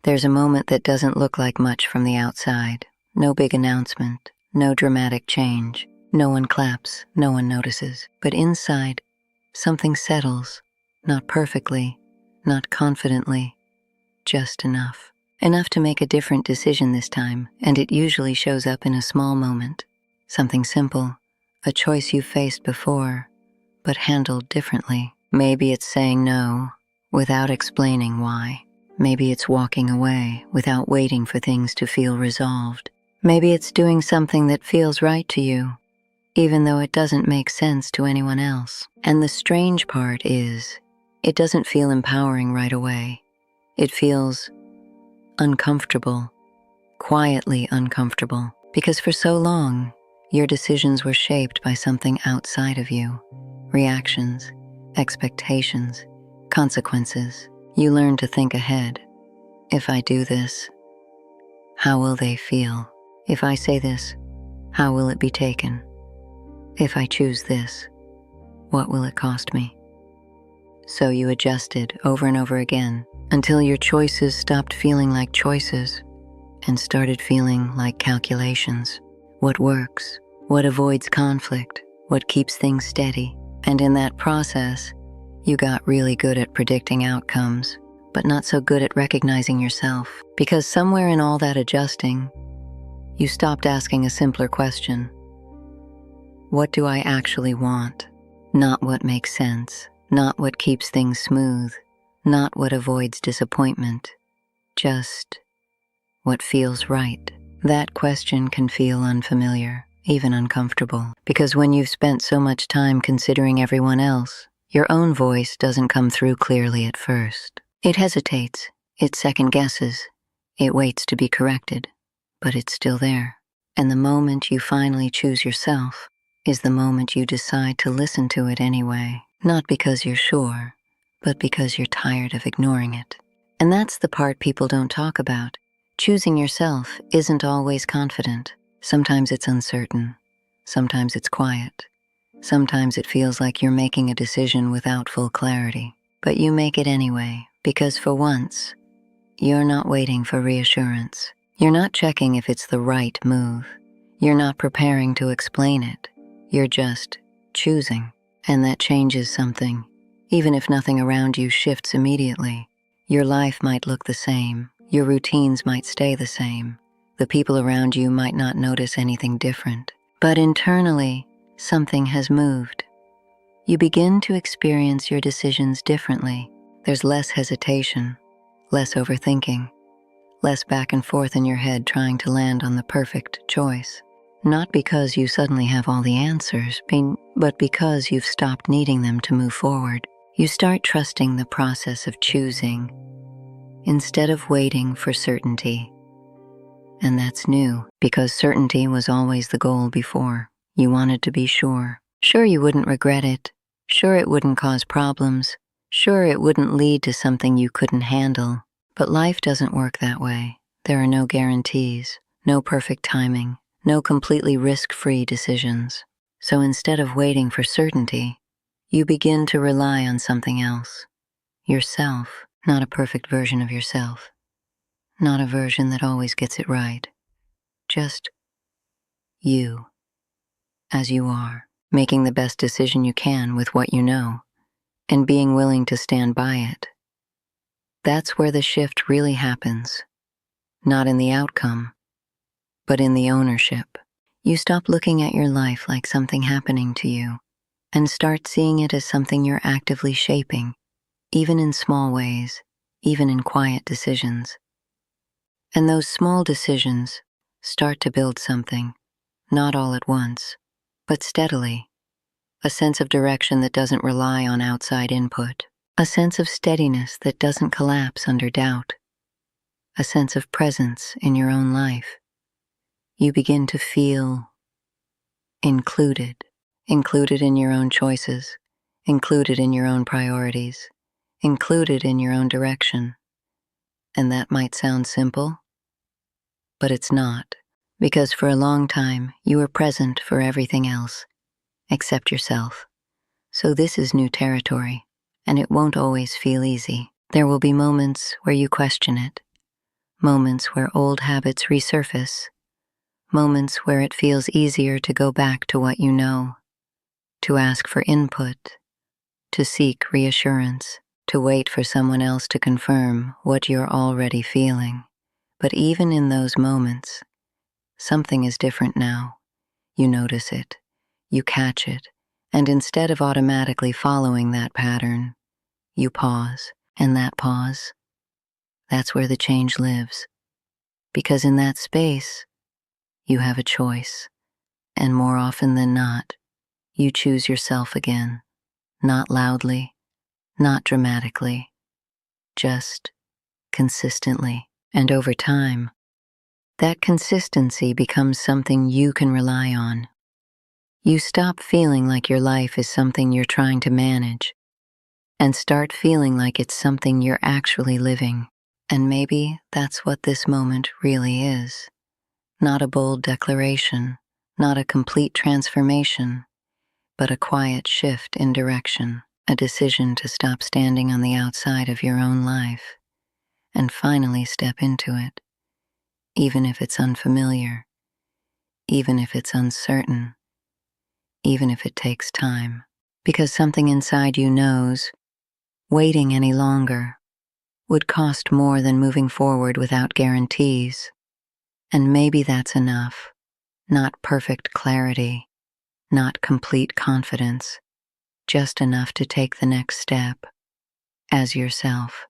There's a moment that doesn't look like much from the outside. No big announcement, no dramatic change. No one claps, no one notices. But inside, something settles. Not perfectly, not confidently, just enough. Enough to make a different decision this time, and it usually shows up in a small moment. Something simple, a choice you've faced before, but handled differently. Maybe it's saying no, without explaining why. Maybe it's walking away without waiting for things to feel resolved. Maybe it's doing something that feels right to you, even though it doesn't make sense to anyone else. And the strange part is, it doesn't feel empowering right away. It feels uncomfortable, quietly uncomfortable, because for so long, your decisions were shaped by something outside of you. Reactions, expectations, consequences. You learn to think ahead. If I do this, how will they feel? If I say this, how will it be taken? If I choose this, what will it cost me? So you adjusted over and over again until your choices stopped feeling like choices and started feeling like calculations. What works, what avoids conflict, what keeps things steady. And in that process, you got really good at predicting outcomes, but not so good at recognizing yourself. Because somewhere in all that adjusting, you stopped asking a simpler question. What do I actually want? Not what makes sense, not what keeps things smooth, not what avoids disappointment, just what feels right. That question can feel unfamiliar, even uncomfortable, because when you've spent so much time considering everyone else, your own voice doesn't come through clearly at first. It hesitates, it second guesses, it waits to be corrected, but it's still there. And the moment you finally choose yourself is the moment you decide to listen to it anyway, not because you're sure, but because you're tired of ignoring it. And that's the part people don't talk about. Choosing yourself isn't always confident. Sometimes it's uncertain. Sometimes it's quiet. Sometimes it feels like you're making a decision without full clarity. But you make it anyway, because for once, you're not waiting for reassurance. You're not checking if it's the right move. You're not preparing to explain it. You're just choosing. And that changes something. Even if nothing around you shifts immediately, your life might look the same. Your routines might stay the same. The people around you might not notice anything different. But internally, something has moved. You begin to experience your decisions differently. There's less hesitation, less overthinking, less back and forth in your head trying to land on the perfect choice. Not because you suddenly have all the answers, but because you've stopped needing them to move forward. You start trusting the process of choosing instead of waiting for certainty. And that's new, because certainty was always the goal before. You wanted to be sure. Sure you wouldn't regret it. Sure it wouldn't cause problems. Sure it wouldn't lead to something you couldn't handle. But life doesn't work that way. There are no guarantees, no perfect timing, no completely risk-free decisions. So instead of waiting for certainty, you begin to rely on something else. Yourself, not a perfect version of yourself. Not a version that always gets it right. Just you, as you are, making the best decision you can with what you know, and being willing to stand by it. That's where the shift really happens. Not in the outcome, but in the ownership. You stop looking at your life like something happening to you, and start seeing it as something you're actively shaping, even in small ways, even in quiet decisions. And those small decisions start to build something, not all at once, but steadily. A sense of direction that doesn't rely on outside input. A sense of steadiness that doesn't collapse under doubt. A sense of presence in your own life. You begin to feel included. Included in your own choices. Included in your own priorities. Included in your own direction. And that might sound simple, but it's not, because for a long time you were present for everything else, except yourself. So this is new territory, and it won't always feel easy. There will be moments where you question it, moments where old habits resurface, moments where it feels easier to go back to what you know, to ask for input, to seek reassurance, to wait for someone else to confirm what you're already feeling. But even in those moments, something is different now. You notice it, you catch it, and instead of automatically following that pattern, you pause, and that pause, that's where the change lives. Because in that space, you have a choice, and more often than not, you choose yourself again, not loudly, not dramatically, just consistently. And over time, that consistency becomes something you can rely on. You stop feeling like your life is something you're trying to manage and start feeling like it's something you're actually living. And maybe that's what this moment really is. Not a bold declaration, not a complete transformation, but a quiet shift in direction, a decision to stop standing on the outside of your own life and finally step into it, even if it's unfamiliar, even if it's uncertain, even if it takes time. Because something inside you knows waiting any longer would cost more than moving forward without guarantees. And maybe that's enough. Not perfect clarity, not complete confidence, just enough to take the next step as yourself.